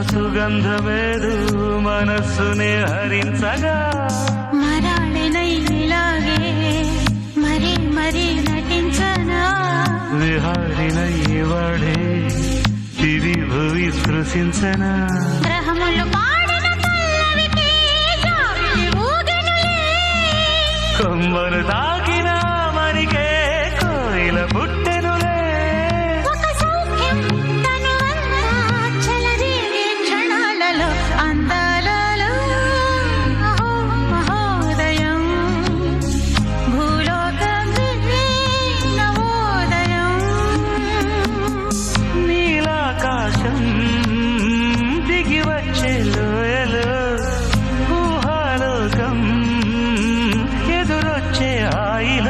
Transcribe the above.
సుగంధమేదు మనస్సునే హరించగా మరాళినైలాగే మరీ మరీ నటించనా విహారినయ్యవాడే దివి భువి స్పృశించనా గ్రహములు పాడిన పల్లవికి జాబిలి ఊగెనులే కొమ్మను తాకి